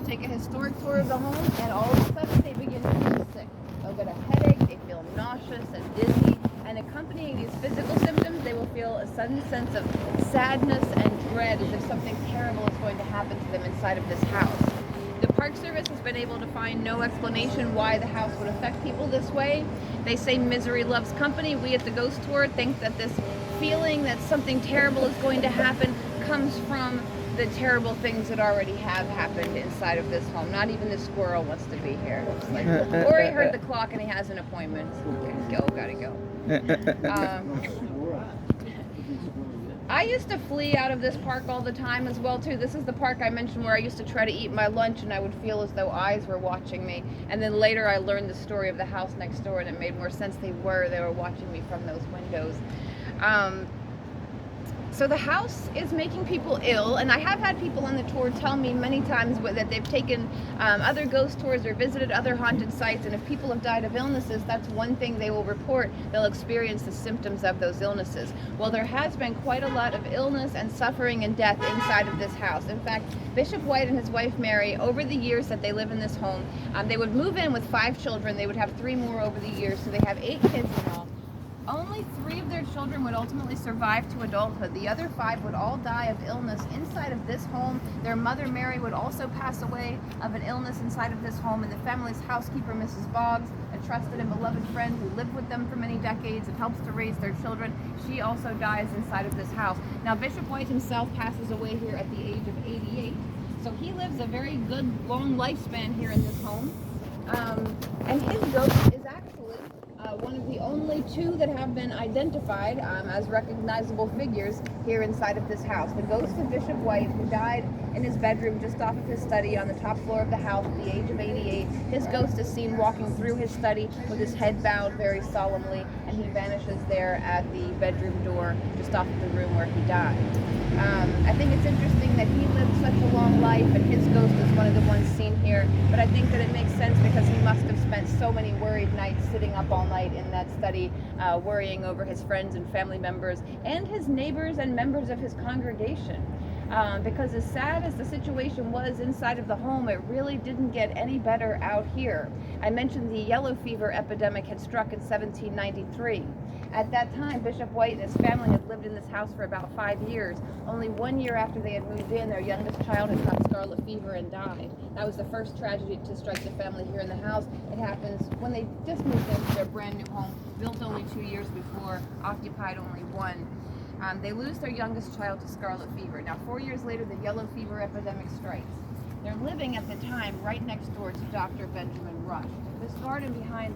take a historic tour of the home, and all of a sudden they begin to feel sick. They'll get a headache, they feel nauseous and dizzy, and accompanying these physical symptoms, they will feel a sudden sense of sadness and dread as if something terrible is going to happen to them inside of this house. The Park Service has been able to find no explanation why the house would affect people this way. They say misery loves company. We at the Ghost Tour think that this feeling that something terrible is going to happen comes from the terrible things that already have happened inside of this home. Not even the squirrel wants to be here. It's like, or he heard the clock and he has an appointment. Gotta go. I used to flee out of this park all the time as well too. This is the park I mentioned where I used to try to eat my lunch and I would feel as though eyes were watching me. And then later I learned the story of the house next door and it made more sense. They were watching me from those windows. So the house is making people ill, and I have had people on the tour tell me many times that they've taken other ghost tours or visited other haunted sites, and if people have died of illnesses, that's one thing they will report. They'll experience the symptoms of those illnesses. Well, there has been quite a lot of illness and suffering and death inside of this house. In fact, Bishop White and his wife Mary, over the years that they live in this home, they would move in with 5 children. They would have 3 more over the years, so they have 8 kids in all. Only 3 of their children would ultimately survive to adulthood. The other 5 would all die of illness inside of this home. Their mother, Mary, would also pass away of an illness inside of this home. And the family's housekeeper, Mrs. Boggs, a trusted and beloved friend who lived with them for many decades and helps to raise their children, she also dies inside of this house. Now, Bishop White himself passes away here at the age of 88. So he lives a very good, long lifespan here in this home. And his ghost is actually one of the only 2 that have been identified as recognizable figures here inside of this house. The ghost of Bishop White, who died in his bedroom just off of his study on the top floor of the house at the age of 88. His ghost is seen walking through his study with his head bowed very solemnly, and he vanishes there at the bedroom door just off of the room where he died. I think it's interesting that he lived such a long life, and his ghost is one of the ones seen here, but I think that it makes sense because he must have spent so many worried nights sitting up all night in that study, worrying over his friends and family members and his neighbors and members of his congregation. Because as sad as the situation was inside of the home, it really didn't get any better out here. I mentioned the yellow fever epidemic had struck in 1793. At that time, Bishop White and his family had lived in this house for about 5 years. Only 1 year after they had moved in, their youngest child had caught scarlet fever and died. That was the first tragedy to strike the family here in the house. It happens when they just moved into their brand new home, built only 2 years before, occupied only 1. They lose their youngest child to scarlet fever. Now, 4 years later, the yellow fever epidemic strikes. They're living at the time right next door to Dr. Benjamin Rush. This garden behind